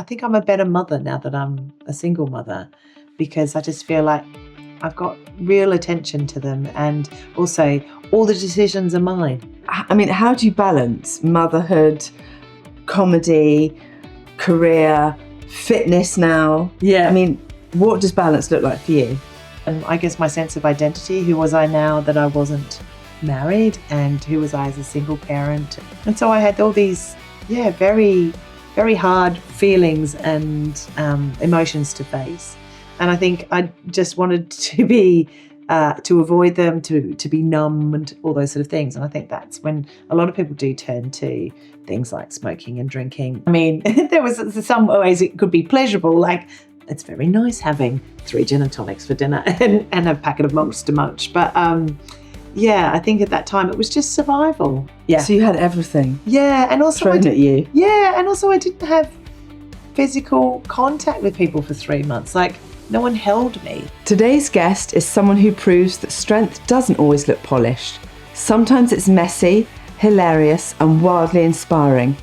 I think I'm a better mother now that I'm a single mother, because I just feel like I've got real attention to them, and also all the decisions are mine. I mean, how do you balance motherhood, comedy, career, fitness now? Yeah. I mean, what does balance look like for you? And I guess my sense of identity, who was I now that I wasn't married, and who was I as a single parent? And so I had all these, very, very hard feelings and emotions to face. And I think I just wanted to be, to avoid them, to be numb and all those sort of things. And I think that's when a lot of people do turn to things like smoking and drinking. I mean, there was some ways it could be pleasurable, like it's very nice having 3 gin and tonics for dinner and a packet of Monster Munch. But I think at that time it was just survival. Yeah. So you had everything. Yeah, and also thrown at you. Yeah, and also I didn't have physical contact with people for 3 months. Like, no one held me. Today's guest is someone who proves that strength doesn't always look polished. Sometimes it's messy, hilarious, and wildly inspiring.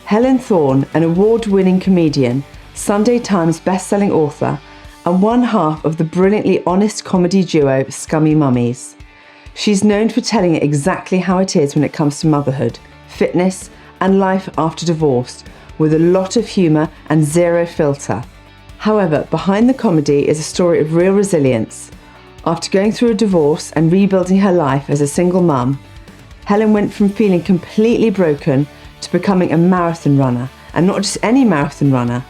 Helen Thorn, an award-winning comedian, Sunday Times bestselling author, and one half of the brilliantly honest comedy duo Scummy Mummies. She's known for telling it exactly how it is when it comes to motherhood, fitness, and life after divorce, with a lot of humour and zero filter. However, behind the comedy is a story of real resilience. After going through a divorce and rebuilding her life as a single mum, Helen went from feeling completely broken to becoming a marathon runner, and not just any marathon runner.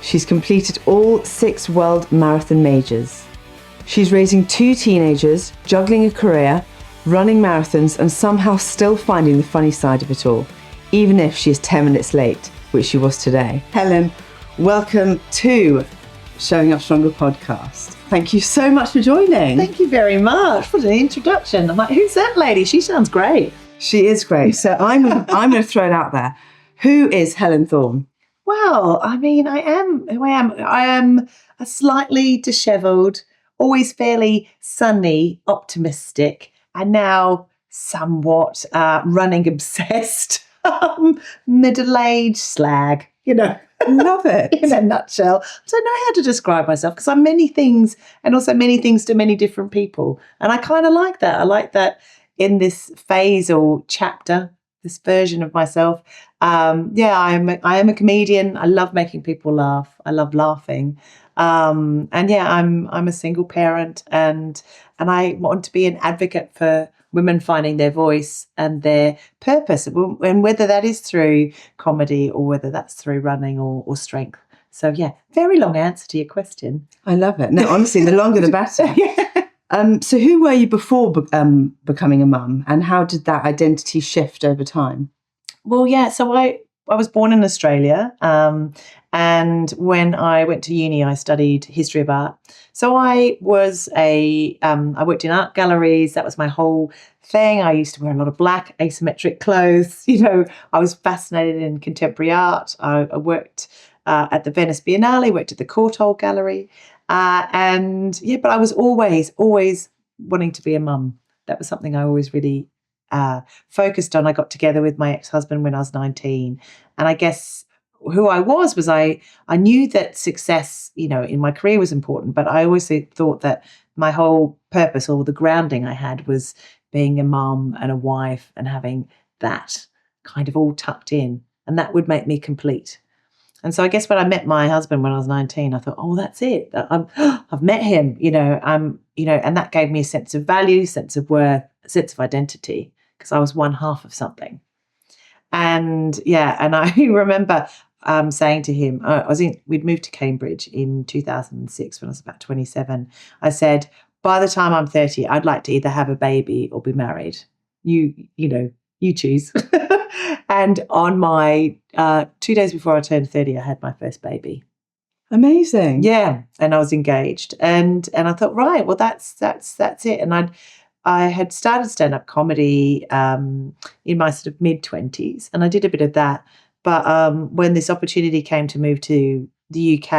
She's completed all 6 world marathon majors. She's raising 2 teenagers, juggling a career, running marathons, and somehow still finding the funny side of it all, even if she is 10 minutes late, which she was today. Helen, welcome to Showing Up Stronger podcast. Thank you so much for joining. Thank you very much for the introduction. I'm like, who's that lady? She sounds great. She is great. So I'm going to throw it out there. Who is Helen Thorn? Well, I mean, I am who I am. I am a slightly dishevelled, always fairly sunny, optimistic, and now somewhat running obsessed, middle-aged slag, Love it. In a nutshell. I don't know how to describe myself, because I'm many things, and also many things to many different people. And I kind of like that. I like that in this phase or chapter, this version of myself. I am a comedian. I love making people laugh. I love laughing. I'm a single parent, and I want to be an advocate for women finding their voice and their purpose, and whether that is through comedy or whether that's through running or strength. So very long answer to your question. I love it. No, honestly, the longer the better. So who were you before becoming a mum, and how did that identity shift over time? Well, so I was born in Australia, and when I went to uni, I studied history of art. So I was I worked in art galleries. That was my whole thing. I used to wear a lot of black asymmetric clothes. I was fascinated in contemporary art. I worked at the Venice Biennale, worked at the Courtauld Gallery. But I was always wanting to be a mum. That was something I always really focused on. I got together with my ex-husband when I was 19. And I guess who I was I knew that success, in my career was important, but I always thought that my whole purpose, or the grounding I had, was being a mum and a wife and having that kind of all tucked in, and that would make me complete. And so I guess when I met my husband when I was 19, I thought, oh, that's it. I've met him, and that gave me a sense of value, sense of worth, a sense of identity, because I was one half of something. And I remember saying to him, we'd moved to Cambridge in 2006 when I was about 27. I said, by the time I'm 30, I'd like to either have a baby or be married. You choose. And on my 2 days before I turned 30, I had my first baby. Amazing. Yeah, and I was engaged, and I thought, right, well, that's it. And I had started stand-up comedy in my sort of mid-20s, and I did a bit of that. But when this opportunity came to move to the UK,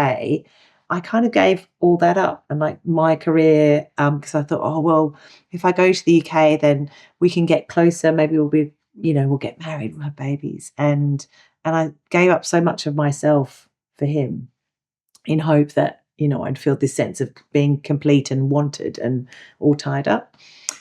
I kind of gave all that up, and like my career, because I thought, oh, well, if I go to the UK, then we can get closer. Maybe we'll get married, we'll have babies. And I gave up so much of myself for him, in hope that, I'd feel this sense of being complete and wanted and all tied up.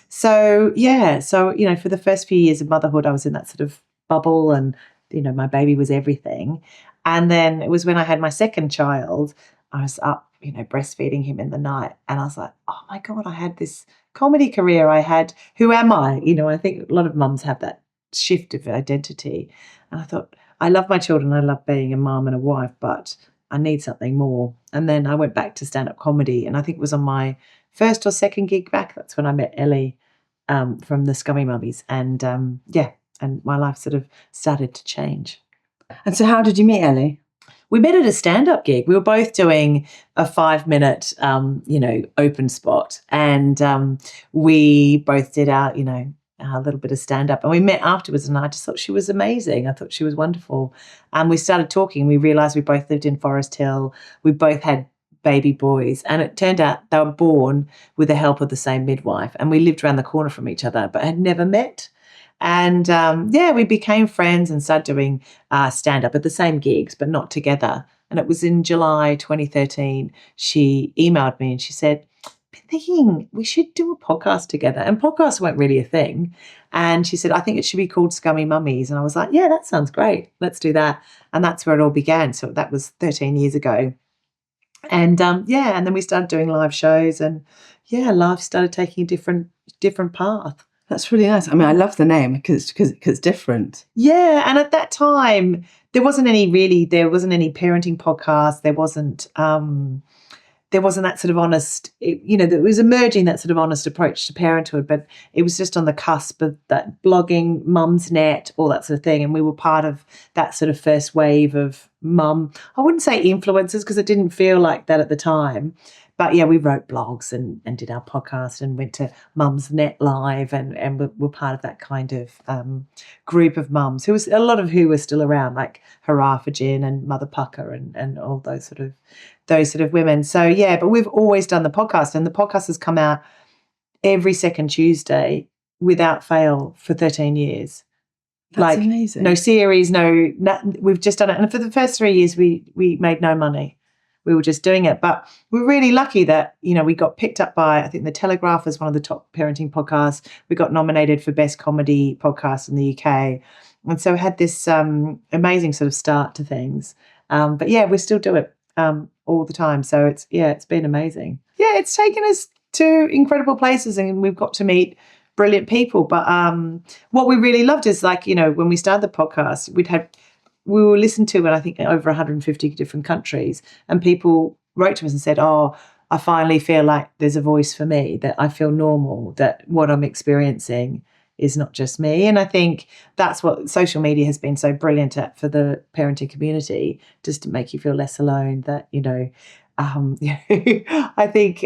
So, for the first few years of motherhood, I was in that sort of bubble, and, my baby was everything. And then it was when I had my second child, I was up, breastfeeding him in the night. And I was like, oh my God, I had this comedy career. Who am I? I think a lot of mums have that shift of identity. And I thought, I love my children. I love being a mum and a wife, but I need something more. And then I went back to stand-up comedy. And I think it was on my first or second gig back. That's when I met Ellie from the Scummy Mummies. And and my life sort of started to change. And so how did you meet Ellie? We met at a stand-up gig. We were both doing a 5-minute, open spot. And we both did our little bit of stand-up. And we met afterwards, and I just thought she was amazing. I thought she was wonderful. And we started talking. We realised we both lived in Forest Hill. We both had baby boys. And it turned out they were born with the help of the same midwife. And we lived around the corner from each other, but had never met. And we became friends and started doing stand-up at the same gigs, but not together. And it was in July 2013, she emailed me and she said, been thinking we should do a podcast together. And podcasts weren't really a thing. And she said, I think it should be called Scummy Mummies. And I was like, yeah, that sounds great. Let's do that. And that's where it all began. So that was 13 years ago. And and then we started doing live shows, and life started taking a different path. That's really nice. I mean, I love the name because it's different. Yeah, and at that time, there wasn't any parenting podcast. There wasn't that sort of honest, it was emerging, that sort of honest approach to parenthood, but it was just on the cusp of that blogging, Mumsnet, all that sort of thing. And we were part of that sort of first wave of mum, I wouldn't say influencers because it didn't feel like that at the time. But we wrote blogs and did our podcast and went to Mumsnet Live and were part of that kind of group of mums who were still around, like Hurrah for Gin and Mother Pucker and all those sort of women. So but we've always done the podcast, and the podcast has come out every second Tuesday without fail for 13 years. That's amazing. No series, we've just done it. And for the first 3 years, we made no money. We were just doing it. But we're really lucky that, we got picked up by, I think, The Telegraph as one of the top parenting podcasts. We got nominated for Best Comedy Podcast in the UK. And so had this amazing sort of start to things. But we still do it all the time. So it's been amazing. Yeah, it's taken us to incredible places, and we've got to meet brilliant people. But what we really loved is, when we started the podcast, we were listened to in, I think, over 150 different countries, and people wrote to us and said, oh, I finally feel like there's a voice for me, that I feel normal, that what I'm experiencing is not just me. And I think that's what social media has been so brilliant at for the parenting community, just to make you feel less alone, that, I think,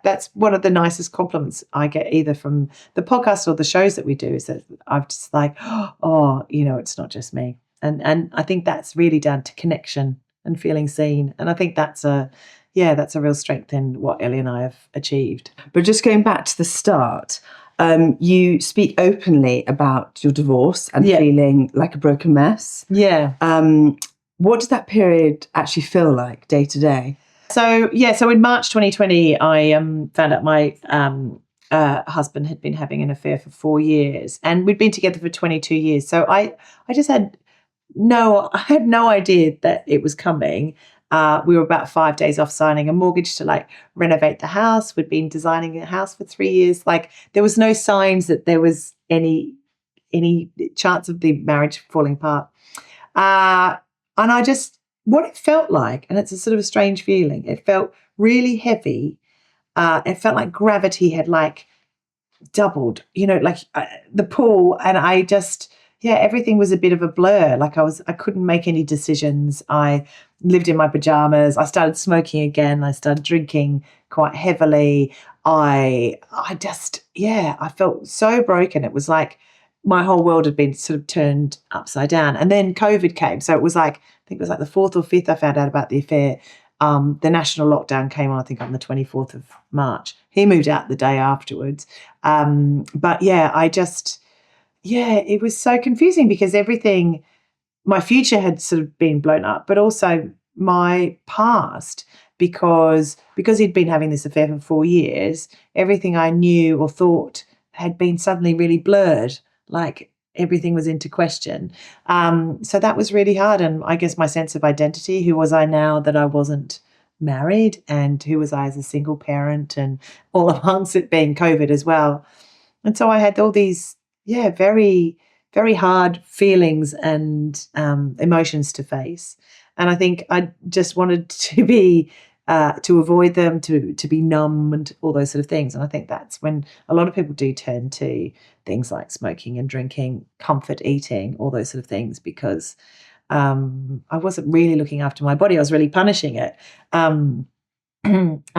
that's one of the nicest compliments I get, either from the podcast or the shows that we do, is that I'm just like, oh, it's not just me. And I think that's really down to connection and feeling seen. And I think that's a real strength in what Ellie and I have achieved. But just going back to the start, you speak openly about your divorce and feeling like a broken mess. Yeah. What did that period actually feel like day to day? So in March 2020, I found out my husband had been having an affair for 4 years, and we'd been together for 22 years. So I had no idea that it was coming. We were about 5 days off signing a mortgage to renovate the house. We'd been designing a house for 3 years. There was no signs that there was any chance of the marriage falling apart. And I just, what it felt like, and it's a sort of a strange feeling, it felt really heavy. It felt like gravity had doubled, the pull. And I just, everything was a bit of a blur. I couldn't make any decisions. I lived in my pajamas. I started smoking again. I started drinking quite heavily. I felt so broken. It was like my whole world had been sort of turned upside down. And then COVID came. So it was I think it was the 4th or 5th I found out about the affair. The national lockdown came on, I think, on the 24th of March. He moved out the day afterwards. It was so confusing because everything my future had sort of been blown up, but also my past, because he'd been having this affair for 4 years, everything I knew or thought had been suddenly really blurred, like everything was into question. So that was really hard. And I guess my sense of identity, who was I now that I wasn't married, and who was I as a single parent, and all amongst it being COVID as well. And so I had all these, very, very hard feelings and emotions to face. And I think I just wanted to be, to avoid them, to be numb and all those sort of things. And I think that's when a lot of people do turn to things like smoking and drinking, comfort eating, all those sort of things, because I wasn't really looking after my body. I was really punishing it. I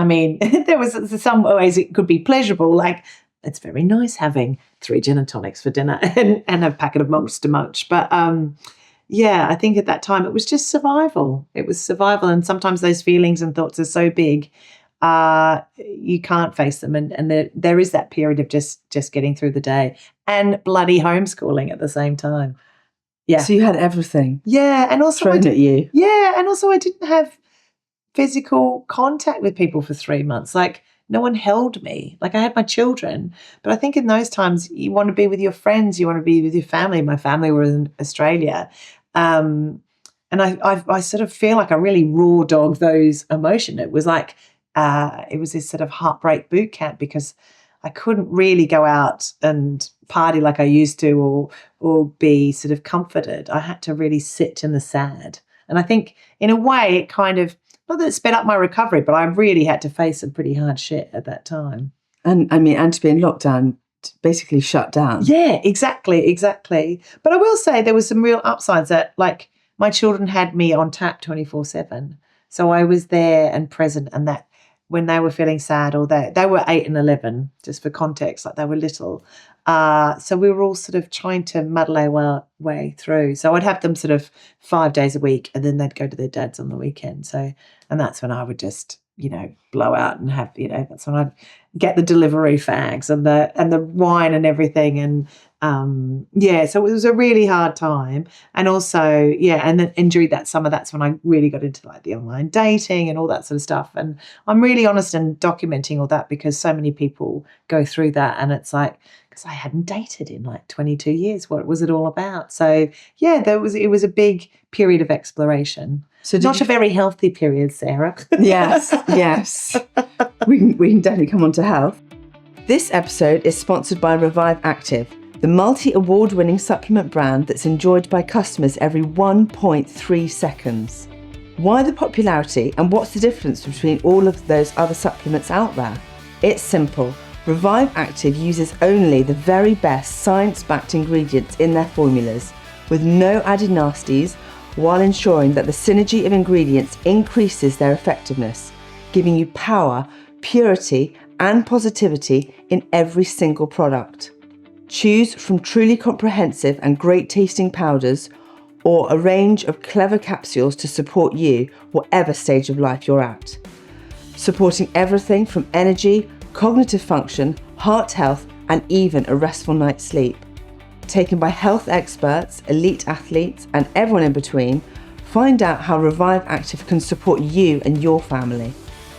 mean, there was some ways it could be pleasurable, like it's very nice having 3 gin and tonics for dinner and a packet of Monster Munch. But I think at that time it was just survival. It was survival. And sometimes those feelings and thoughts are so big, you can't face them. And there is that period of just getting through the day and bloody homeschooling at the same time. Yeah. So you had everything. Yeah. And also thrown at you. Yeah. And also I didn't have physical contact with people for 3 months. Like, no one held me. Like, I had my children, but I think in those times you want to be with your friends, you want to be with your family. My family were in Australia. And I sort of feel like I really raw dogged those emotions. It was like, it was this sort of heartbreak boot camp, because I couldn't really go out and party like I used to, or be sort of comforted. I had to really sit in the sad. And I think in a way it kind of, not that it sped up my recovery, but I really had to face some pretty hard shit at that time. And I mean, and to be in lockdown, basically shut down. Yeah, exactly. But I will say there was some real upsides, that like my children had me on tap 24/7. So I was there and present, and that when they were feeling sad, or they were 8 and 11, just for context, like they were little. So we were all sort of trying to muddle our way through. So I'd have them sort of 5 days a week, and then they'd go to their dad's on the weekend. So, and that's when I would just, blow out and have, that's when I'd get the delivery fags and the wine and everything. And so it was a really hard time. And also, and then during that summer, that's when I really got into like the online dating and all that sort of stuff. And I'm really honest in documenting all that, because so many people go through that, and it's like, because I hadn't dated in like 22 years. What was it all about? So it was a big period of exploration. So not a very healthy period, Sarah. Yes. We can definitely come on to health. This episode is sponsored by Revive Active, the multi-award-winning supplement brand that's enjoyed by customers every 1.3 seconds. Why the popularity, and what's the difference between all of those other supplements out there? It's simple. Revive Active uses only the very best science-backed ingredients in their formulas, with no added nasties, while ensuring that the synergy of ingredients increases their effectiveness, giving you power, purity, and positivity in every single product. Choose from truly comprehensive and great tasting powders, or a range of clever capsules to support you whatever stage of life you're at. Supporting everything from energy, cognitive function, heart health, and even a restful night's sleep. Taken by health experts, elite athletes, and everyone in between, find out how Revive Active can support you and your family.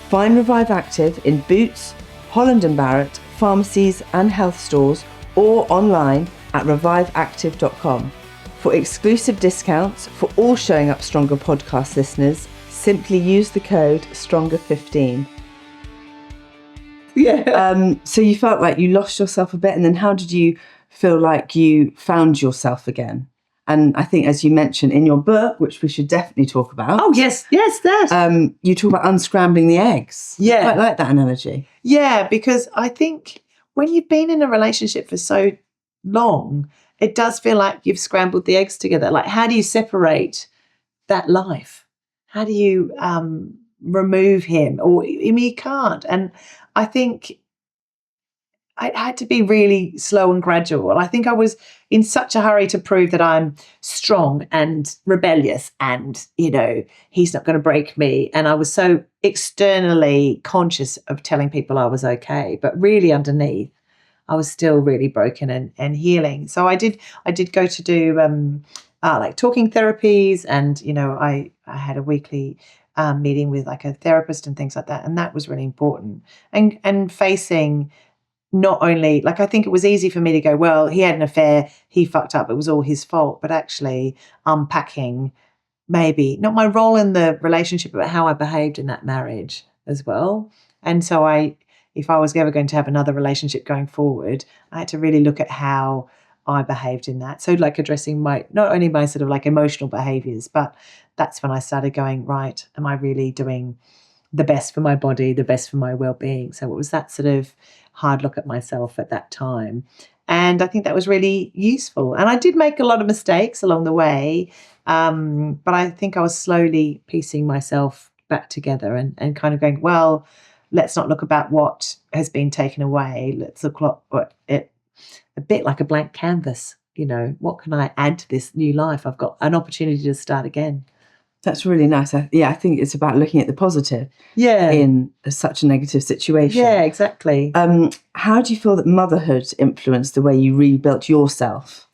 Find Revive Active in Boots, Holland & Barrett, pharmacies and health stores, or online at reviveactive.com. For exclusive discounts for all Showing Up Stronger podcast listeners, simply use the code STRONGER15. Yeah. So you felt like you lost yourself a bit, and then how did you feel like you found yourself again? And I think, as you mentioned in your book, which we should definitely talk about. Oh, yes, that. You talk about unscrambling the eggs. Yeah. I quite like that analogy. Yeah, because I think when you've been in a relationship for so long, it does feel like you've scrambled the eggs together. Like, how do you separate that life? How do you remove him? Or, I mean, you can't. And I think I had to be really slow and gradual. I think I was in such a hurry to prove that I'm strong and rebellious and, he's not going to break me. And I was so externally conscious of telling people I was okay, but really underneath, I was still really broken and healing. So I did go to do like talking therapies, and I had a weekly meeting with like a therapist and things like that, and that was really important. And facing not only, like, I think it was easy for me to go, well, he had an affair, he fucked up, it was all his fault, but actually unpacking maybe not my role in the relationship, but how I behaved in that marriage as well. And so if I was ever going to have another relationship going forward, I had to really look at how I behaved in that. So like addressing not only my sort of like emotional behaviors, but that's when I started going, right, am I really doing the best for my body, the best for my well-being? So it was that sort of hard look at myself at that time. And I think that was really useful. And I did make a lot of mistakes along the way, but I think I was slowly piecing myself back together and kind of going, well, let's not look about what has been taken away. Let's look at it a bit like a blank canvas. What can I add to this new life? I've got an opportunity to start again. That's really nice. I think it's about looking at the positive in such a negative situation. Yeah, exactly. How do you feel that motherhood influenced the way you rebuilt yourself?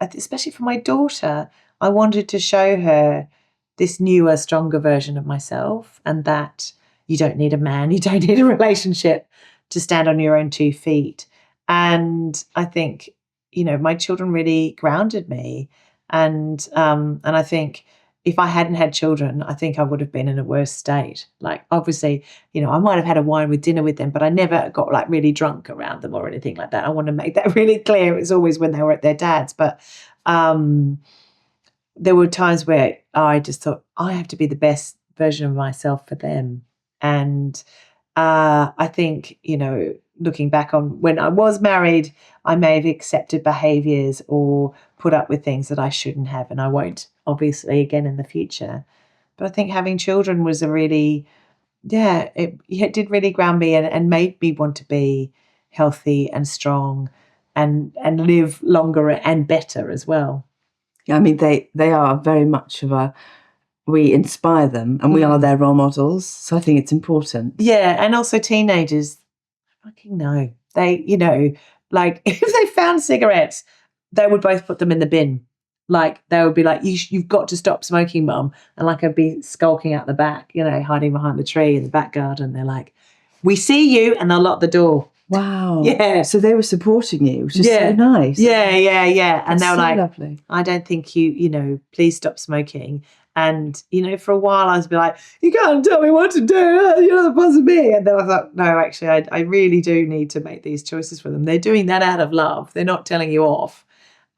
Especially for my daughter, I wanted to show her this newer, stronger version of myself, and that you don't need a man, you don't need a relationship to stand on your own 2 feet. And I think, my children really grounded me. And I think if I hadn't had children, I think I would have been in a worse state. Like, obviously, I might have had a wine with dinner with them, but I never got like really drunk around them or anything like that. I want to make that really clear. It was always when they were at their dad's. But there were times where I just thought, I have to be the best version of myself for them. And I think, looking back on when I was married, I may have accepted behaviours or put up with things that I shouldn't have, and I won't, obviously, again in the future. But I think having children was it did really ground me and made me want to be healthy and strong and live longer and better as well. I mean, they are very much we inspire them, and we are their role models. So I think it's important. Yeah, and also teenagers, fucking no. They, like if they found cigarettes, they would both put them in the bin. Like they would be like, you've got to stop smoking, Mum. And like I'd be skulking out the back, hiding behind the tree in the back garden. They're like, we see you, and they'll lock the door. Wow. Yeah. So they were supporting you, which is so nice. Yeah. And they were so like, lovely. I don't think please stop smoking. And, for a while I was like, you can't tell me what to do. You're the boss of me. And then I thought, no, actually, I really do need to make these choices for them. They're doing that out of love. They're not telling you off.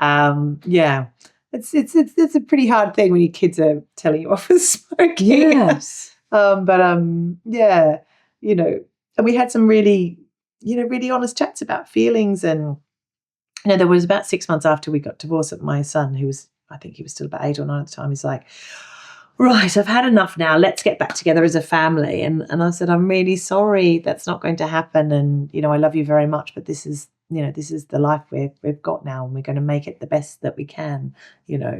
It's a pretty hard thing when your kids are telling you off for smoking. Yes. And we had some really, really honest chats about feelings. And, there was about 6 months after we got divorced that my son, I think he was still about 8 or 9 at the time, he's like, right, I've had enough now. Let's get back together as a family. And I said, I'm really sorry that's not going to happen. And, I love you very much, but this is the life we've got now, and we're going to make it the best that we can,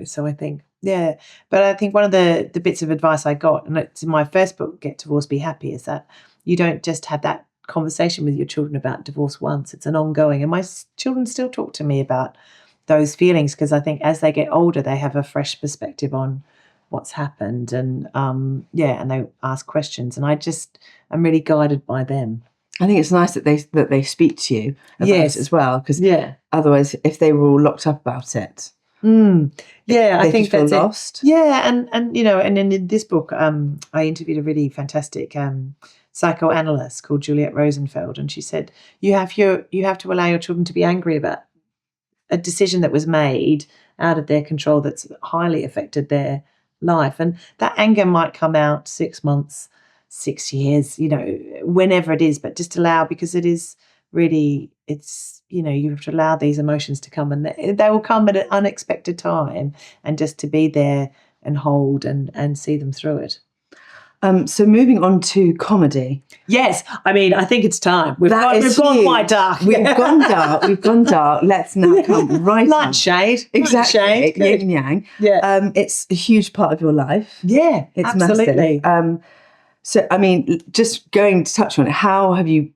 So I think, but I think one of the bits of advice I got, and it's in my first book, Get Divorced, Be Happy, is that you don't just have that conversation with your children about divorce once. It's an ongoing. And my children still talk to me about those feelings, because I think as they get older, they have a fresh perspective on what's happened, and and they ask questions, and I'm really guided by them. I think it's nice that they speak to you about it as well, because otherwise, if they were all locked up about it, I think feel that's lost. It. Yeah, and and in this book, I interviewed a really fantastic psychoanalyst called Juliet Rosenfeld, and she said you have to allow your children to be angry about a decision that was made out of their control that's highly affected their life. And that anger might come out 6 months, 6 years, whenever it is, but just allow, because it is really, it's, you have to allow these emotions to come, and they will come at an unexpected time, and just to be there and hold and see them through it. So moving on to comedy. Yes, I mean, I think it's time. We've gone quite dark. We've gone dark. Let's now come right light on. shade. Exactly. Light shade. Yin and yang. Yeah. It's a huge part of your life. Yeah, it's absolutely. Massive. So, I mean, just going to touch on it, how have you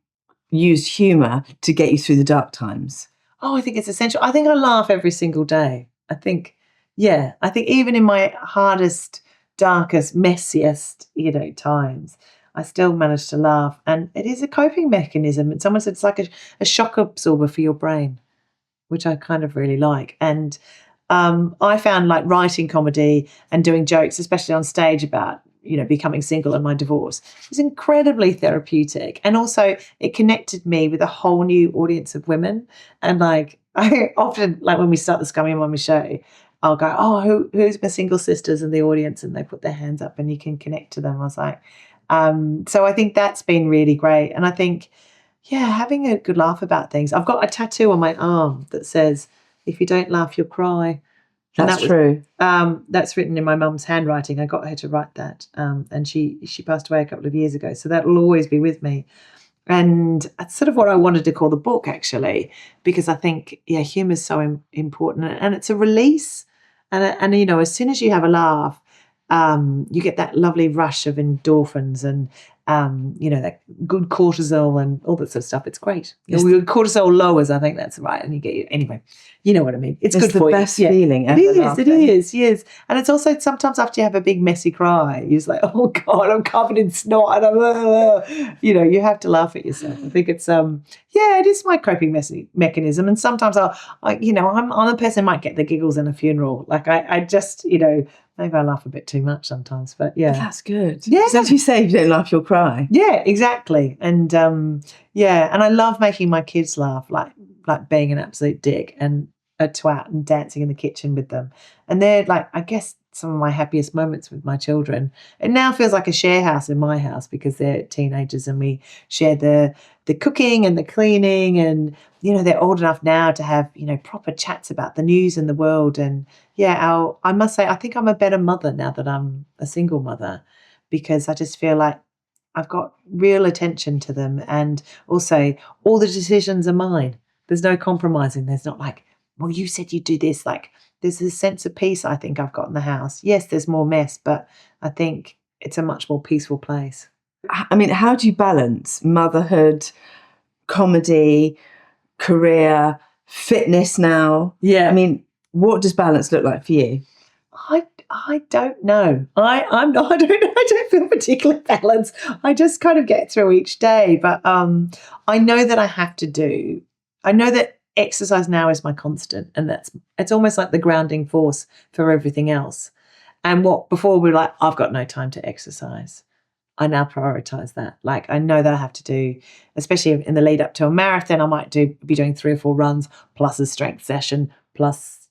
used humour to get you through the dark times? Oh, I think it's essential. I think I laugh every single day. I think, Yeah, I think even in my hardest, darkest, messiest, times, I still manage to laugh. And it is a coping mechanism. And someone said it's like a shock absorber for your brain, which I kind of really like. And I found like writing comedy and doing jokes, especially on stage about, becoming single and my divorce, was incredibly therapeutic. And also it connected me with a whole new audience of women. And like, I often, like when we start the Scummy Mummies show, I'll go, oh, who's my single sisters in the audience? And they put their hands up and you can connect to them. I was like, so I think that's been really great. And I think, yeah, having a good laugh about things. I've got a tattoo on my arm that says, if you don't laugh, you'll cry. And That's true. That's written in my mum's handwriting. I got her to write that. And she passed away a couple of years ago. So that will always be with me. And that's sort of what I wanted to call the book, actually, because I think, yeah, humour is so important. And it's a release. And as soon as you have a laugh, you get that lovely rush of endorphins and, that good cortisol and all that sort of stuff. It's great. Yes. Your cortisol lowers, I think that's right. And you get, anyway, you know what I mean. It's good the for you. best feeling ever. It is, yes. And it's also sometimes after you have a big messy cry, you're just like, oh God, I'm covered in snot. And you have to laugh at yourself. I think it's, it is my coping mechanism. And sometimes I'm a person who might get the giggles in a funeral. Like I just, maybe I laugh a bit too much sometimes, but yeah. But that's good. Yeah. Because as you say, if you don't laugh, you'll cry. Yeah, exactly. And and I love making my kids laugh, like being an absolute dick and a twat and dancing in the kitchen with them. And they're like, I guess, some of my happiest moments with my children. It now feels like a share house in my house because they're teenagers and we share the cooking and the cleaning and, they're old enough now to have, proper chats about the news and the world. And yeah, I must say, I think I'm a better mother now that I'm a single mother because I just feel like I've got real attention to them. And also all the decisions are mine. There's no compromising. There's not like, well, you said you'd do this. Like there's this sense of peace I think I've got in the house. Yes, there's more mess, but I think it's a much more peaceful place. I mean, how do you balance motherhood, comedy, career, fitness now? Yeah. I mean, what does balance look like for you? I don't know. I'm not. I don't feel particularly balanced. I just kind of get through each day. But I know that I have to do. I know that exercise now is my constant, and it's almost like the grounding force for everything else. And what before we were like, I've got no time to exercise. I now prioritize that. Like I know that I have to do, especially in the lead up to a marathon, I might be doing 3 or 4 runs plus a strength session plus,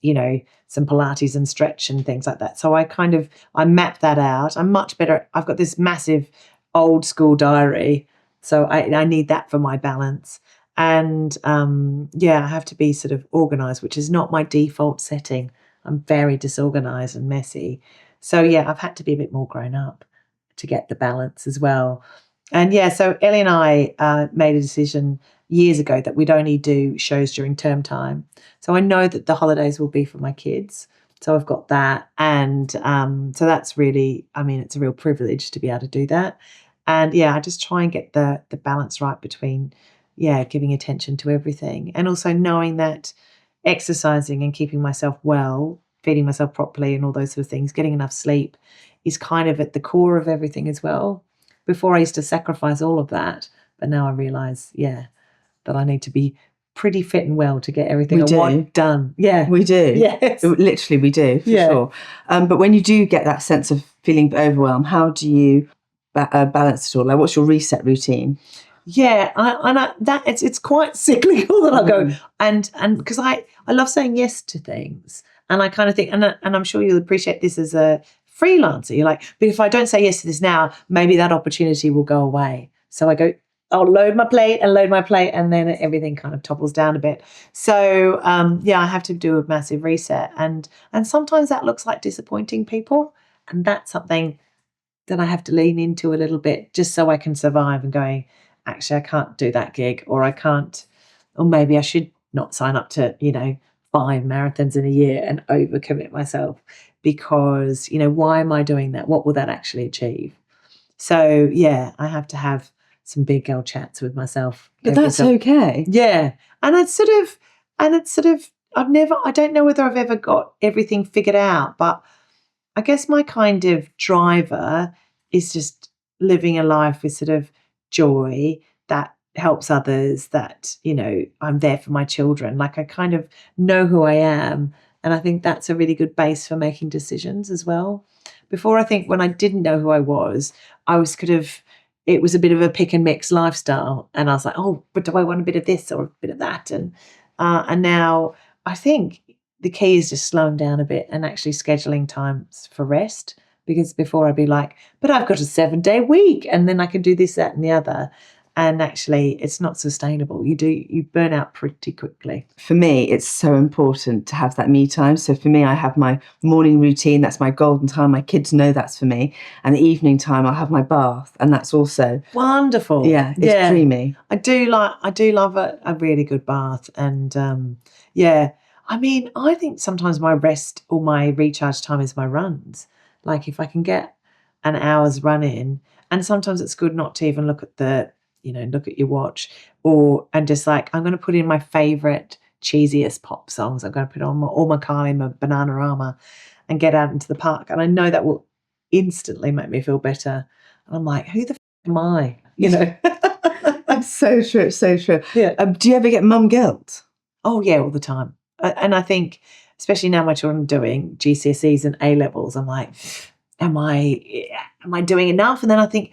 some Pilates and stretch and things like that. So I map that out. I'm much better. I've got this massive old school diary. So I need that for my balance. And I have to be sort of organized, which is not my default setting. I'm very disorganized and messy. So yeah, I've had to be a bit more grown up to get the balance as well. And yeah, so Ellie and I made a decision years ago that we'd only do shows during term time. So I know that the holidays will be for my kids. So I've got that. And so that's really, it's a real privilege to be able to do that. And yeah, I just try and get the balance right between, giving attention to everything. And also knowing that exercising and keeping myself well, feeding myself properly and all those sort of things, getting enough sleep is kind of at the core of everything as well. Before I used to sacrifice all of that, but now I realise, that I need to be pretty fit and well to get everything I want done. Yeah. We do. Yes. Literally, we do, for sure. But when you do get that sense of feeling overwhelmed, how do you balance it all? Like, what's your reset routine? Yeah, it's quite cyclical that I'll go and because I love saying yes to things, and I kind of think, and I'm sure you'll appreciate this as a freelancer. You're like, but if I don't say yes to this now, maybe that opportunity will go away. So I go, I'll load my plate, and then everything kind of topples down a bit. So I have to do a massive reset, and sometimes that looks like disappointing people, and that's something that I have to lean into a little bit just so I can survive and going, actually, I can't do that gig, or I can't, or maybe I should not sign up to, 5 marathons in a year and overcommit myself because, why am I doing that? What will that actually achieve? So, I have to have some big girl chats with myself. But that's okay. Yeah. And it's sort of, I don't know whether I've ever got everything figured out, but I guess my kind of driver is just living a life with sort of joy that helps others, that, I'm there for my children. Like I kind of know who I am. And I think that's a really good base for making decisions as well. Before, I think when I didn't know who I was it was a bit of a pick and mix lifestyle. And I was like, oh, but do I want a bit of this or a bit of that? And now I think the key is just slowing down a bit and actually scheduling times for rest. Because before I'd be like, but I've got a 7-day week and then I can do this, that, and the other. And actually, it's not sustainable. You burn out pretty quickly. For me, it's so important to have that me time. So for me, I have my morning routine. That's my golden time. My kids know that's for me. And the evening time, I'll have my bath. And that's also wonderful. Yeah, it's dreamy. I do love a really good bath. And I mean, I think sometimes my rest or my recharge time is my runs. Like if I can get an hour's run in, and sometimes it's good not to even look at your watch and just like, I'm going to put in my favorite cheesiest pop songs. I'm going to put on all my Kylie, my Bananarama, and get out into the park. And I know that will instantly make me feel better. And I'm like, who the am I? It's so true. It's so true. Yeah. Do you ever get mum guilt? Oh yeah, all the time. And I think, especially now my children are doing GCSEs and A levels, I'm like, am I doing enough? And then I think,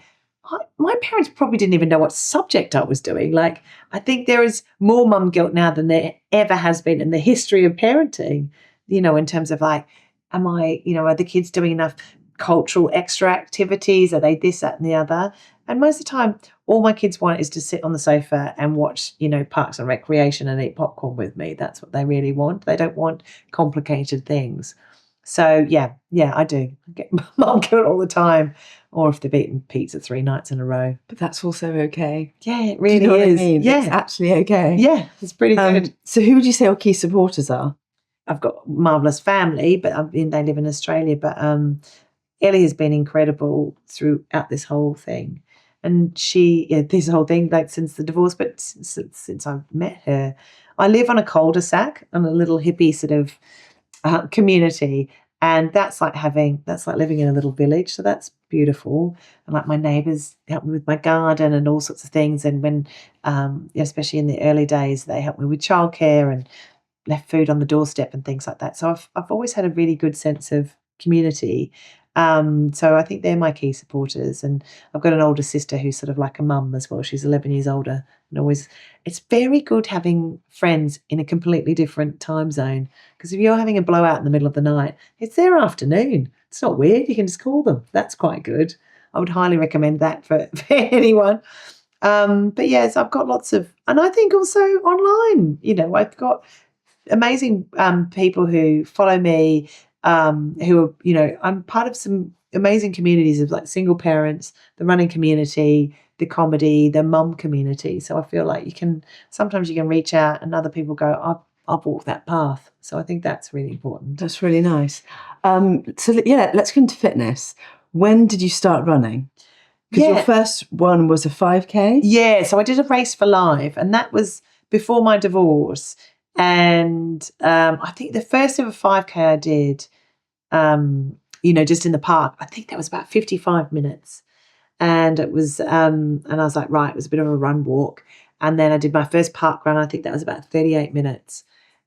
my parents probably didn't even know what subject I was doing. Like, I think there is more mum guilt now than there ever has been in the history of parenting, in terms of like, are the kids doing enough cultural extra activities? Are they this, that, and the other? And most of the time, all my kids want is to sit on the sofa and watch, Parks and Recreation and eat popcorn with me. That's what they really want. They don't want complicated things. So, yeah, I do. I get mum guilt all the time. Or if they've eaten pizza 3 nights in a row. But that's also okay. Yeah, it really is. What I mean? Yeah. It's actually okay. Yeah, it's pretty good. So who would you say your key supporters are? I've got a marvellous family, but they live in Australia. But Ellie has been incredible throughout this whole thing. And this whole thing, like since the divorce, but since I've met her, I live on a cul-de-sac on a little hippie sort of community. And that's like living in a little village. So that's beautiful. And like my neighbours help me with my garden and all sorts of things. And when, especially in the early days, they helped me with childcare and left food on the doorstep and things like that. So I've always had a really good sense of community. So I think they're my key supporters. And I've got an older sister who's sort of like a mum as well. She's 11 years older. And it's very good having friends in a completely different time zone. Because if you're having a blowout in the middle of the night, it's their afternoon. It's not weird. You can just call them. That's quite good. I would highly recommend that for anyone. But yes, I've got lots of, and I think also online, I've got amazing people who follow me, who are, I'm part of some amazing communities of like single parents, the running community, the comedy, the mum community. So I feel like sometimes you can reach out and other people go, I've walked that path. So I think that's really important. That's really nice. So yeah, let's go into fitness. When did you start running? Because your first one was a 5K? Yeah, so I did a Race for Life, and that was before my divorce. And I think the first ever 5K I did, just in the park, I think that was about 55 minutes. And it was, and I was like, right, it was a bit of a run walk. And then I did my first park run. I think that was about 38 minutes.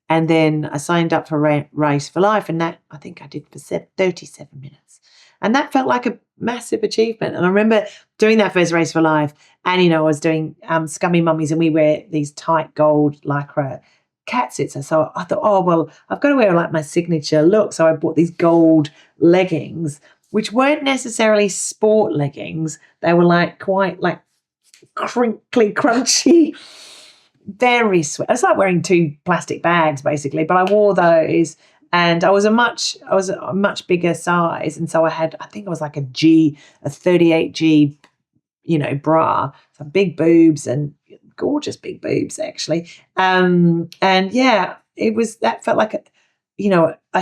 And then I signed up for Race for Life, and that I think I did for 37 minutes. And that felt like a massive achievement. And I remember doing that first Race for Life, and, I was doing Scummy Mummies, and we wear these tight gold lycra catsits. And so I thought, oh, well, I've got to wear like my signature look. So I bought these gold leggings, which weren't necessarily sport leggings. They were like quite like crinkly, crunchy, very sweet. It's like wearing 2 plastic bags basically, but I wore those, and I was a much bigger size. And so I think I was like a 38G, bra, some big boobs and gorgeous big boobs actually. And yeah, that felt like a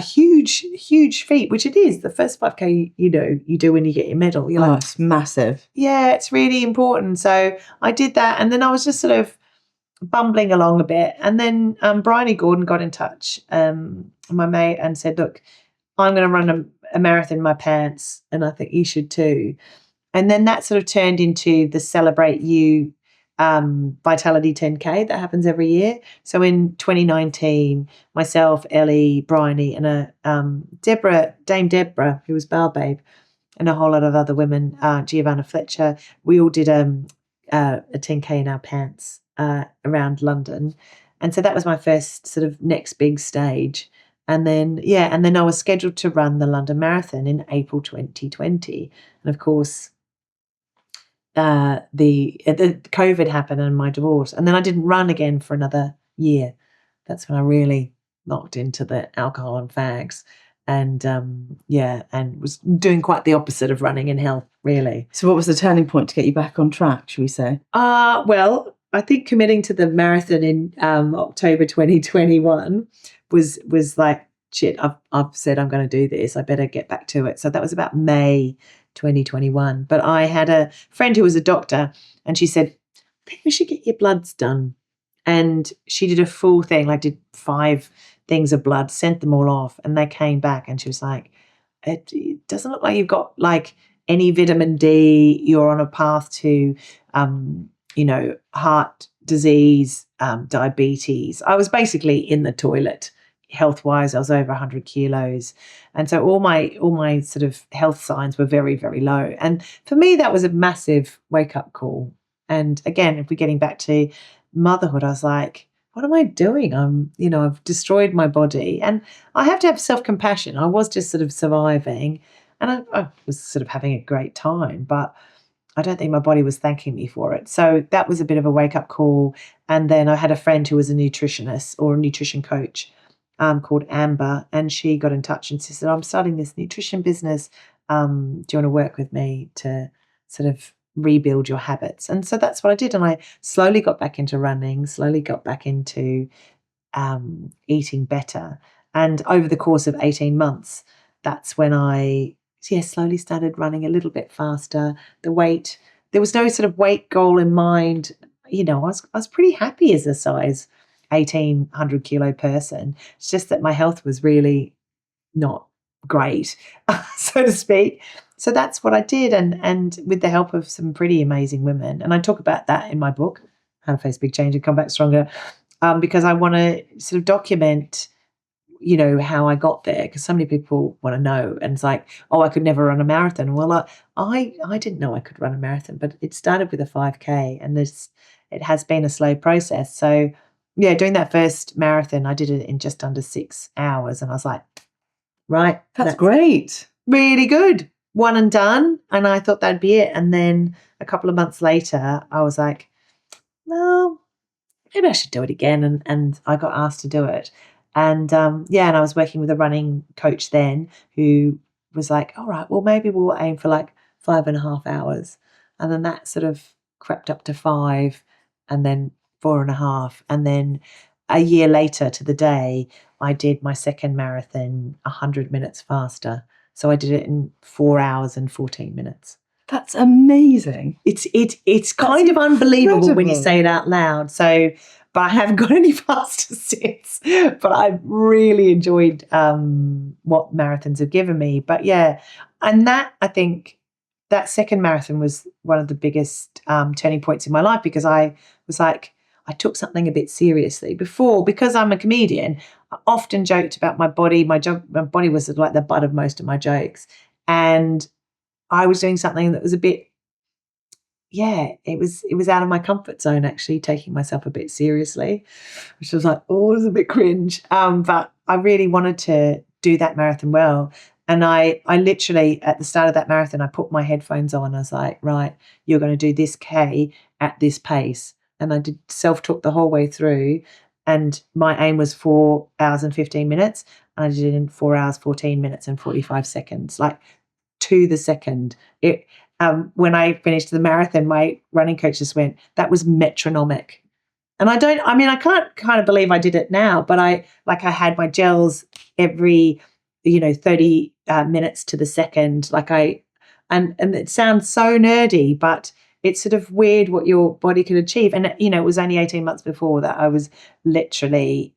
huge feat, which it is. The first 5K, you do when you get your medal. You're like, it's massive. Yeah, it's really important. So I did that, and then I was just sort of bumbling along a bit. And then Bryony Gordon got in touch, my mate, and said, look, I'm going to run a marathon in my pants, and I think you should too. And then that sort of turned into the Celebrate You Vitality 10K that happens every year. So in 2019, myself, Ellie, Bryony, and Dame Deborah, who was Bell Babe, and a whole lot of other women, Giovanna Fletcher, we all did a 10K in our pants around London. And so that was my first sort of next big stage. And then I was scheduled to run the London Marathon in April 2020. And of course, the COVID happened and my divorce. And then I didn't run again for another year. That's when I really knocked into the alcohol and fags. And and was doing quite the opposite of running in health, really. So what was the turning point to get you back on track, should we say? Well, I think committing to the marathon in October 2021 was like, shit, I've said I'm going to do this. I better get back to it. So that was about May 2021. But I had a friend who was a doctor, and she said, I think we should get your bloods done. And she did a full thing, like did 5 things of blood, sent them all off, and they came back, and she was like, it doesn't look like you've got like any vitamin D. You're on a path to, heart disease, diabetes. I was basically in the toilet health-wise. I was over 100 kilos. And so all my sort of health signs were very, very low. And for me, that was a massive wake-up call. And again, if we're getting back to motherhood, I was like, what am I doing? I've destroyed my body, and I have to have self-compassion. I was just sort of surviving, and I was sort of having a great time, but I don't think my body was thanking me for it. So that was a bit of a wake-up call. And then I had a friend who was a nutritionist or a nutrition coach called Amber, and she got in touch and she said, I'm starting this nutrition business. Do you want to work with me to sort of rebuild your habits? And so that's what I did. And I slowly got back into running, slowly got back into eating better. And over the course of 18 months, that's when I slowly started running a little bit faster. There was no sort of weight goal in mind. I was pretty happy as a size 1,800 kilo person. It's just that my health was really not great, so to speak. So that's what I did, and with the help of some pretty amazing women. And I talk about that in my book, How to Face Big Change and Come Back Stronger, because I want to sort of document, how I got there, because so many people want to know. And it's like, oh, I could never run a marathon. Well, I didn't know I could run a marathon, but it started with a 5K, and it has been a slow process. So yeah, doing that first marathon, I did it in just under 6 hours, and I was like, right, that's great. Really good. One and done. And I thought that'd be it. And then a couple of months later, I was like, well, maybe I should do it again. And I got asked to do it. And and I was working with a running coach then who was like, all right, well, maybe we'll aim for like 5.5 hours. And then that sort of crept up to 5, and then 4.5. And then a year later to the day, I did my second marathon 100 minutes faster. So I did it in 4 hours and 14 minutes. That's amazing. It's kind of unbelievable when you say it out loud. So, but I haven't got any faster since. But I've really enjoyed what marathons have given me. But yeah, and that, I think, that second marathon was one of the biggest turning points in my life, because I was like, I took something a bit seriously. Before, because I'm a comedian, I often joked about my body. My body was like the butt of most of my jokes. And I was doing something that was a bit, it was out of my comfort zone, actually, taking myself a bit seriously, which was like, oh, it was a bit cringe. But I really wanted to do that marathon well. And I literally, at the start of that marathon, I put my headphones on. I was like, right, you're going to do this K at this pace. And I did self-talk the whole way through. And my aim was 4 hours and 15 minutes. And I did it in 4 hours, 14 minutes and 45 seconds, like to the second. When I finished the marathon, my running coach just went, that was metronomic. And I can't kind of believe I did it now, but I had my gels every, 30 minutes to the second. And it sounds so nerdy, but it's sort of weird what your body could achieve. And, it was only 18 months before that I was literally,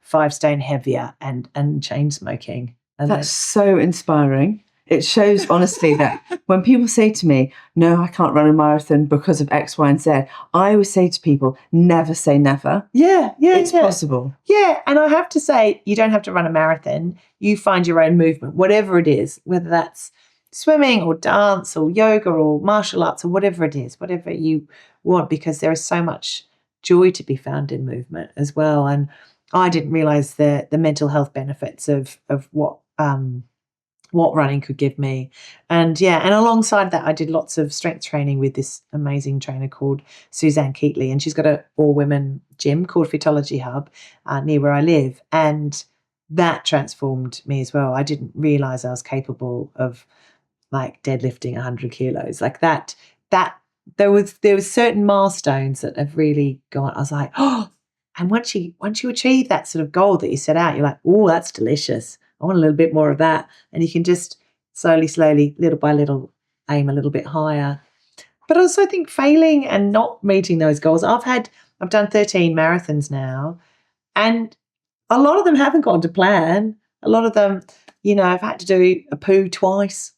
5 stone heavier and chain smoking. And That's so inspiring. It shows, honestly, that when people say to me, no, I can't run a marathon because of X, Y, and Z, I always say to people, never say never. Yeah. It's possible. Yeah. And I have to say, you don't have to run a marathon. You find your own movement, whatever it is, whether that's swimming or dance or yoga or martial arts or whatever it is, whatever you want, because there is so much joy to be found in movement as well. And I didn't realize the mental health benefits of what running could give me. And alongside that, I did lots of strength training with this amazing trainer called Suzanne Keatley, and she's got an all-women gym called Fitology Hub near where I live, and that transformed me as well. I didn't realize I was capable of like deadlifting 100 kilos like that. There was certain milestones that have really gone. I was like, oh, and once you achieve that sort of goal that you set out, you're like, oh, that's delicious. I want a little bit more of that. And you can just slowly, little by little, aim a little bit higher. But I also think failing and not meeting those goals, I've done 13 marathons now, and a lot of them haven't gone to plan. A lot of them, I've had to do a poo twice,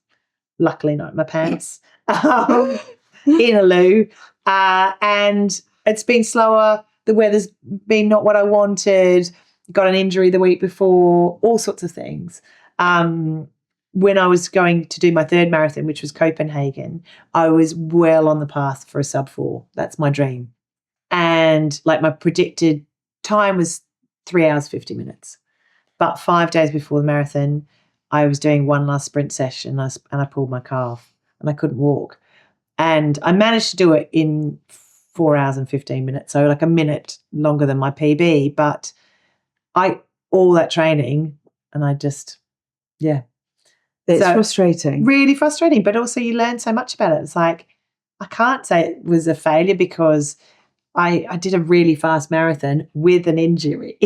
luckily not in my pants, in a loo. And it's been slower. The weather's been not what I wanted. Got an injury the week before, all sorts of things. When I was going to do my third marathon, which was Copenhagen, I was well on the path for a sub 4. That's my dream. And like my predicted time was 3 hours, 50 minutes. But 5 days before the marathon, I was doing one last sprint session and I pulled my calf and I couldn't walk. And I managed to do it in 4 hours and 15 minutes. So like a minute longer than my PB, but all that training, and I just, It's frustrating. Really frustrating, but also you learn so much about it. It's like, I can't say it was a failure because I did a really fast marathon with an injury,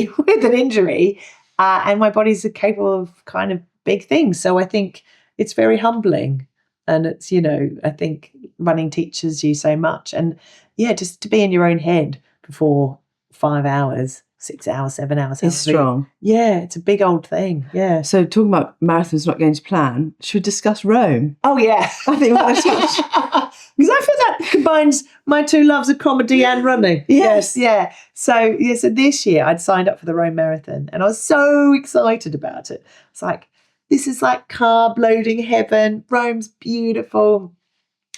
and my body's capable of kind of big things. So I think it's very humbling, and it's, I think running teaches you so much. And just to be in your own head for 5 hours, 6 hours, 7 hours. It's strong. Yeah, it's a big old thing. Yeah. So talking about marathons not going to plan, should we discuss Rome? Oh, yeah. I think we're going to touch. Because I feel that combines my two loves of comedy and running. Yes. Yeah. So this year I'd signed up for the Rome Marathon and I was so excited about it. It's like, this is like carb loading heaven. Rome's beautiful.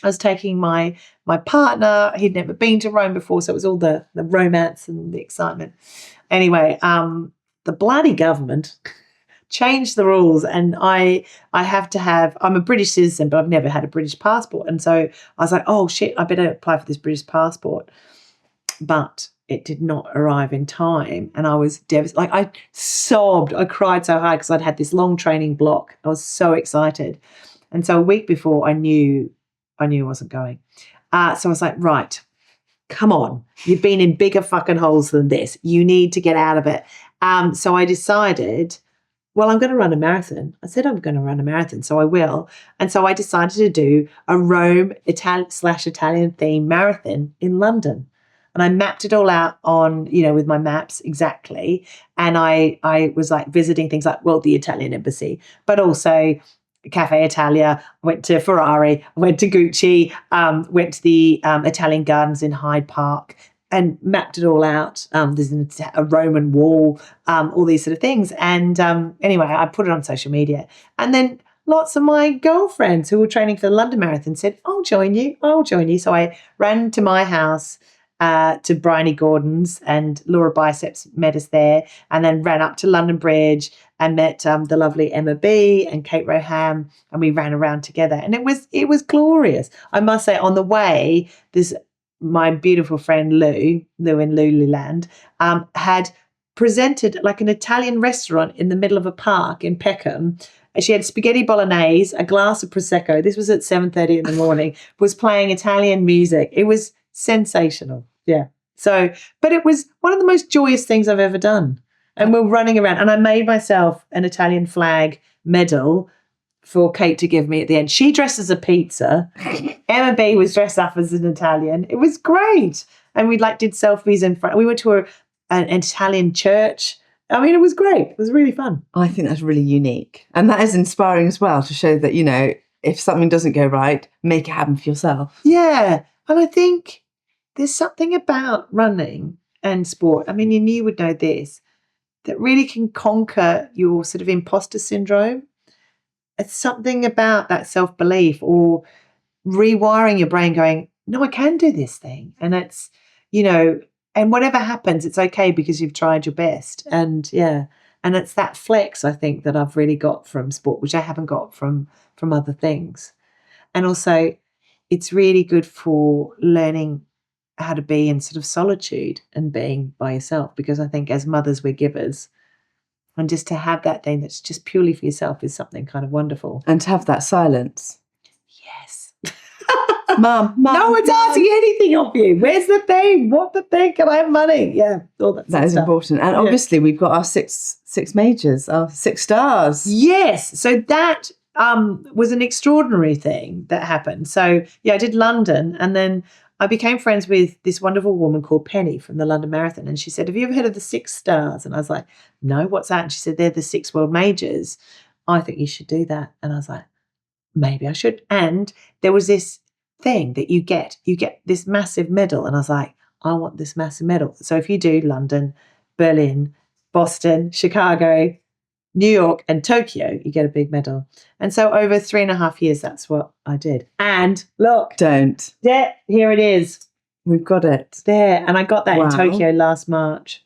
I was taking my partner. He'd never been to Rome before, so it was all the romance and the excitement. Anyway, the bloody government changed the rules, and I have to have. I'm a British citizen, but I've never had a British passport, and so I was like, oh shit, I better apply for this British passport. But it did not arrive in time, and I was devastated. Like I sobbed, I cried so hard because I'd had this long training block. I was so excited, and so a week before, I knew I wasn't going. So I was like, right, come on. You've been in bigger fucking holes than this. You need to get out of it. So I decided, well, I'm going to run a marathon. I said I'm going to run a marathon, so I will. And so I decided to do a Rome Italian themed marathon in London. And I mapped it all out on, with my maps exactly. And I was like visiting things like, well, the Italian embassy, but also Cafe Italia, went to Ferrari, went to Gucci, went to the Italian gardens in Hyde Park and mapped it all out. There's a Roman wall, all these sort of things. And anyway, I put it on social media. And then lots of my girlfriends who were training for the London Marathon said, I'll join you. So I ran to my house to Bryony Gordon's, and Laura Biceps met us there, and then ran up to London Bridge and met the lovely Emma B and Kate Roham, and we ran around together, and it was glorious. I must say, on the way, my beautiful friend Lou in Lululand had presented like an Italian restaurant in the middle of a park in Peckham. She had spaghetti bolognese, a glass of Prosecco. This was at 7:30 in the morning, was playing Italian music. It was sensational. Yeah. So, but it was one of the most joyous things I've ever done. And we're running around, and I made myself an Italian flag medal for Kate to give me at the end. She dressed as a pizza. Emma B was dressed up as an Italian. It was great. And we did selfies in front. We went to an Italian church. I mean, it was great. It was really fun. I think that's really unique. And that is inspiring as well, to show that, if something doesn't go right, make it happen for yourself. Yeah. And I think there's something about running and sport. I mean, you would know this, that really can conquer your sort of imposter syndrome. It's something about that self-belief or rewiring your brain going, no, I can do this thing. And it's, and whatever happens, it's okay because you've tried your best. And and it's that flex, I think, that I've really got from sport, which I haven't got from other things. And also it's really good for learning how to be in sort of solitude and being by yourself, because I think as mothers, we're givers. And just to have that thing that's just purely for yourself is something kind of wonderful. And to have that silence. Yes. Mum, no one's asking anything of you. Where's the thing? What the thing? Can I have money? Yeah, all that is stuff. Important. And obviously we've got our six majors, our 6 stars. Yes. So that was an extraordinary thing that happened. So I did London, and then I became friends with this wonderful woman called Penny from the London Marathon. And she said, have you ever heard of the 6 stars? And I was like, no, what's that? And she said, they're the 6 world majors. I think you should do that. And I was like, maybe I should. And there was this thing that you get this massive medal. And I was like, I want this massive medal. So if you do London, Berlin, Boston, Chicago, New York and Tokyo, you get a big medal. And so over 3.5 years, that's what I did. And look. Don't. Yeah, here it is. We've got it. There. And I got that in Tokyo last March.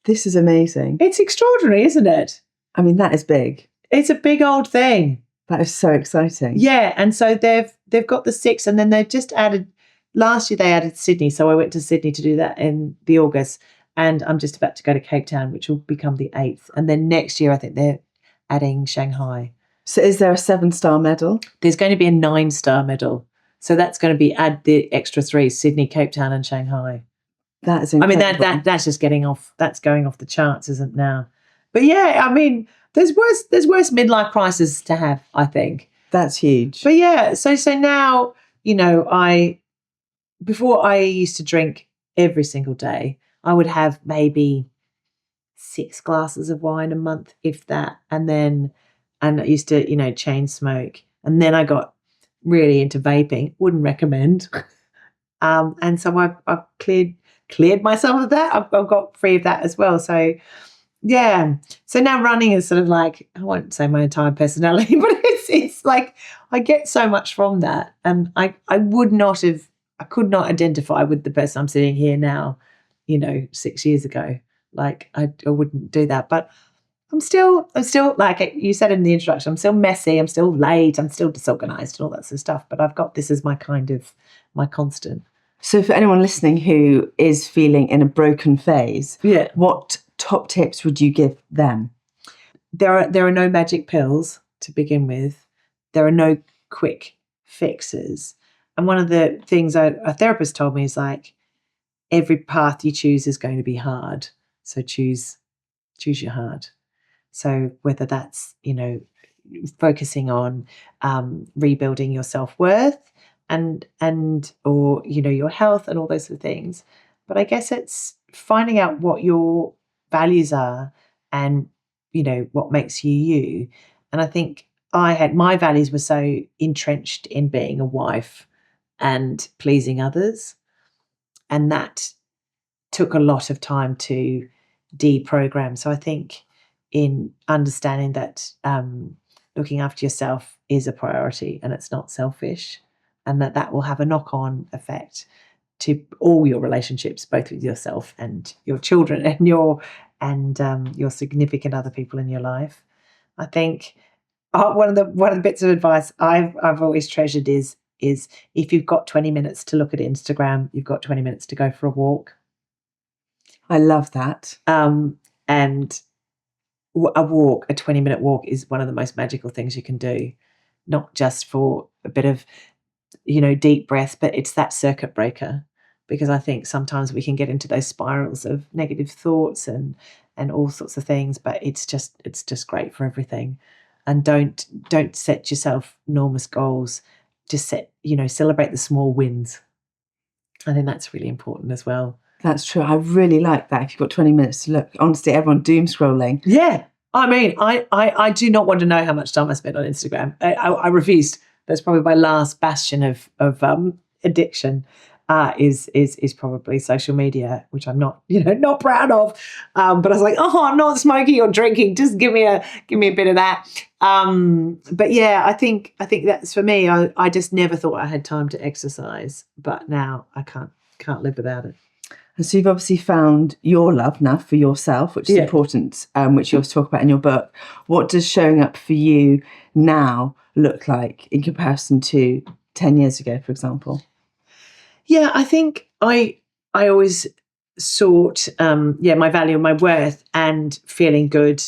This is amazing. It's extraordinary, isn't it? I mean, that is big. It's a big old thing. That is so exciting. Yeah. And so they've got the 6, and then they've just added, last year they added Sydney. So I went to Sydney to do that in the August. And I'm just about to go to Cape Town, which will become the 8th. And then next year, I think they're adding Shanghai. So is there a 7-star medal? There's going to be a 9-star medal. So that's going to be add the extra 3, Sydney, Cape Town and Shanghai. That is incredible. I mean, that's just going off the charts, isn't it now? But yeah, I mean, there's worse midlife crises to have, I think. That's huge. But yeah, so now, before I used to drink every single day, I would have maybe 6 glasses of wine a month, if that. And I used to, chain smoke. And then I got really into vaping. Wouldn't recommend. And so I've cleared myself of that. I've got free of that as well. So yeah. So now running is sort of like, I won't say my entire personality, but it's like I get so much from that. And I could not identify with the person I'm sitting here now, 6 years ago. Like I wouldn't do that. But I'm still like you said in the introduction, I'm still messy, I'm still late, I'm still disorganized and all that sort of stuff. But I've got this as my constant. So for anyone listening who is feeling in a broken phase, what top tips would you give them? There are no magic pills to begin with. There are no quick fixes. And one of the things a therapist told me is like, every path you choose is going to be hard. So choose your heart. So whether that's, focusing on rebuilding your self-worth and or, your health and all those sort of things. But I guess it's finding out what your values are and, what makes you you. And I think my values were so entrenched in being a wife and pleasing others. And that took a lot of time to deprogram. So I think in understanding that looking after yourself is a priority and it's not selfish, and that will have a knock-on effect to all your relationships, both with yourself and your children and your significant other people in your life. I think one of the bits of advice I've always treasured is if you've got 20 minutes to look at Instagram, you've got 20 minutes to go for a walk. I love that. And a 20-minute walk is one of the most magical things you can do, not just for a bit of, deep breath, but it's that circuit breaker, because I think sometimes we can get into those spirals of negative thoughts and all sorts of things, but it's just great for everything. and don't set yourself enormous goals. Just celebrate the small wins. I think that's really important as well. That's true. I really like that. If you've got 20 minutes to look, honestly, everyone doom scrolling. Yeah. I mean, I do not want to know how much time I spent on Instagram. I refused. That's probably my last bastion of addiction. Is probably social media, which I'm not proud of. But I was like, I'm not smoking or drinking. Just give me a bit of that. But yeah, I think that's for me. I just never thought I had time to exercise, but now I can't live without it. And so you've obviously found your love now for yourself, which is important, which you also talk about in your book. What does showing up for you now look like in comparison to 10 years ago, for example? Yeah, I think I always sought my value and my worth and feeling good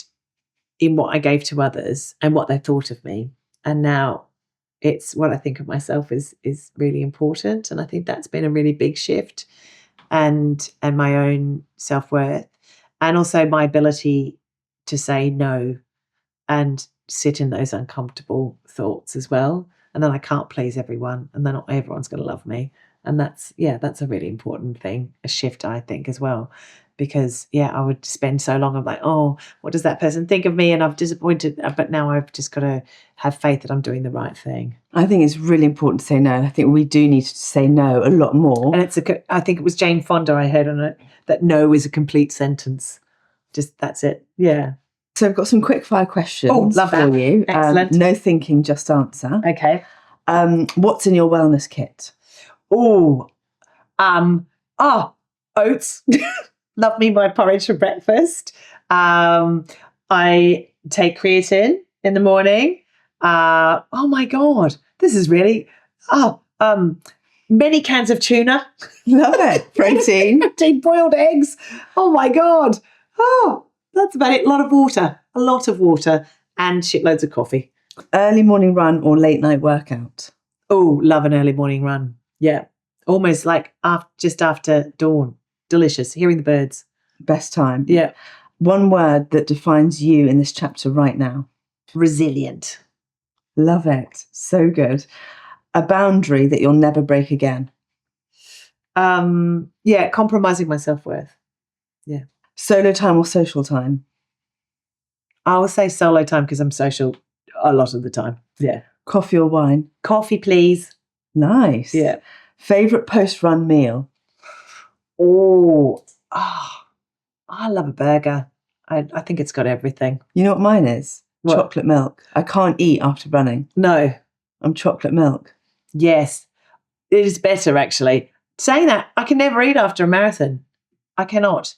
in what I gave to others and what they thought of me. And now it's what I think of myself is really important. And I think that's been a really big shift, and my own self-worth, and also my ability to say no and sit in those uncomfortable thoughts as well. And then I can't please everyone, and then not everyone's going to love me. And that's a really important thing, a shift, I think, as well. Because, I would spend so long, I'm like, oh, what does that person think of me? And I've disappointed. But now I've just got to have faith that I'm doing the right thing. I think it's really important to say no. I think we do need to say no a lot more. And I think it was Jane Fonda I heard on it, that no is a complete sentence. Just that's it. Yeah. So I've got some quick fire questions love that. for you. Excellent. No thinking, just answer. Okay. What's in your wellness kit? Oats. Love me my porridge for breakfast. I take creatine in the morning. Oh my God, this is really, many cans of tuna. Love it. Protein. Boiled eggs. Oh my God. Oh, that's about it. A lot of water and shitloads of coffee. Early morning run or late night workout? Oh, love an early morning run. Yeah. Almost like just after dawn. Delicious. Hearing the birds. Best time. Yeah. One word that defines you in this chapter right now? Resilient. Love it. So good. A boundary that you'll never break again? Compromising my self-worth. Yeah. Solo time or social time? I will say solo time because I'm social a lot of the time. Yeah. Coffee or wine? Coffee, please. Nice. Yeah. Favourite post-run meal? I love a burger. I think it's got everything. You know what mine is? What? Chocolate milk. I can't eat after running. No. I'm chocolate milk. Yes. It is better, actually. Saying that, I can never eat after a marathon. I cannot.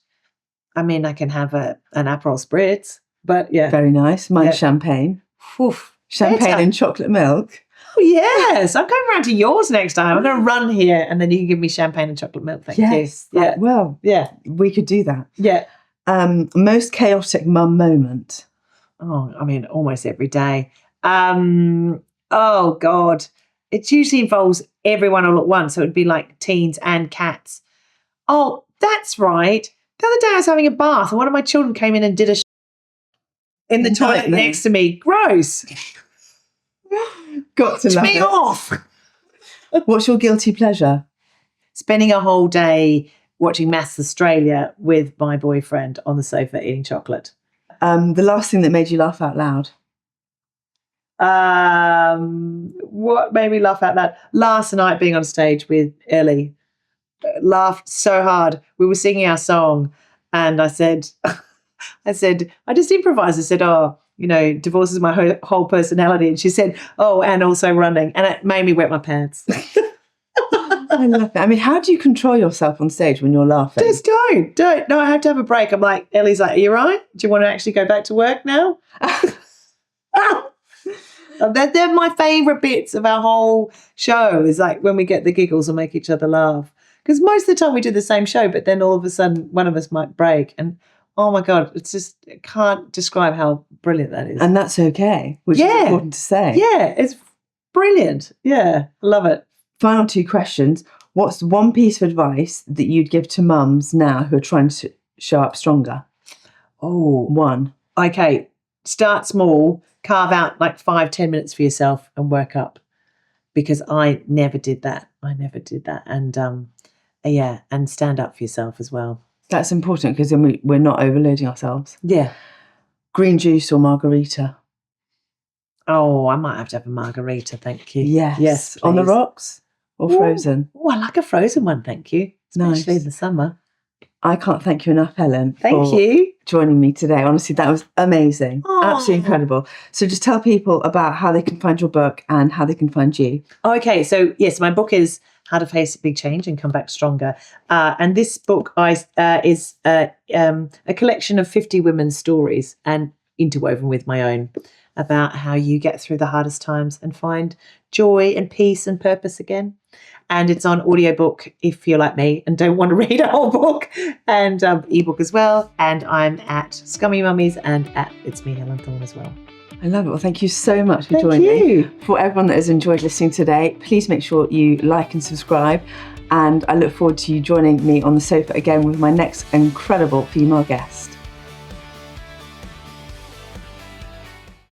I mean, I can have an Aperol Spritz, but yeah. Very nice. Mine's champagne. Oof, champagne better. and chocolate milk. Oh, yes. I'm going round to yours next time. I'm going to run here and then you can give me champagne and chocolate milk. Thank you. Yeah. Well, yeah, we could do that. Yeah. Most chaotic mum moment? Oh, I mean, almost every day. Oh, God. It usually involves everyone all at once. So it would be like teens and cats. Oh, that's right. The other day I was having a bath and one of my children came in and did in the toilet next to me. Gross. Got to love me it. Off. What's your guilty pleasure? Spending a whole day watching Maths Australia with my boyfriend on the sofa eating chocolate. The last thing that made you laugh out loud? What made me laugh out loud? Last night being on stage with Ellie. Laughed so hard. We were singing our song and I said, I just improvised. I said, divorce is my whole personality. And she said, and also running. And it made me wet my pants. I love it. I mean, how do you control yourself on stage when you're laughing? Just don't. No, I have to have a break. I'm like, Ellie's like, are you right? Do you want to actually go back to work now? They're my favourite bits of our whole show is like when we get the giggles and make each other laugh. Because most of the time we do the same show, but then all of a sudden one of us might break. And oh my God, it's just, I can't describe how brilliant that is. And that's okay, which is important to say. Yeah, it's brilliant. Yeah, I love it. Final two questions. What's one piece of advice that you'd give to mums now who are trying to show up stronger? Oh. One. Okay, start small, carve out like 5-10 minutes for yourself and work up, because I never did that. And and stand up for yourself as well. That's important, because then we're not overloading ourselves. Yeah. Green juice or margarita? Oh, I might have to have a margarita, thank you. Yes. On the please. rocks or frozen? Oh, I like a frozen one, thank you. Especially Nice. in the summer. I can't thank you enough, Helen. Thank you. Joining me today. Honestly, that was amazing. Oh. Absolutely incredible. So just tell people about how they can find your book and how they can find you. Okay, so yes, my book is How to Face a Big Change and Come Back Stronger. And this book is a collection of 50 women's stories and interwoven with my own, about how you get through the hardest times and find joy and peace and purpose again. And it's on audiobook if you're like me and don't want to read a whole book, and ebook as well. And I'm at Scummy Mummies and at It's Me, Helen Thorn, as well. I love it. Well, thank you so much for Thank joining you. me. For everyone that has enjoyed listening today, please make sure you like and subscribe. And I look forward to you joining me on the sofa again with my next incredible female guest.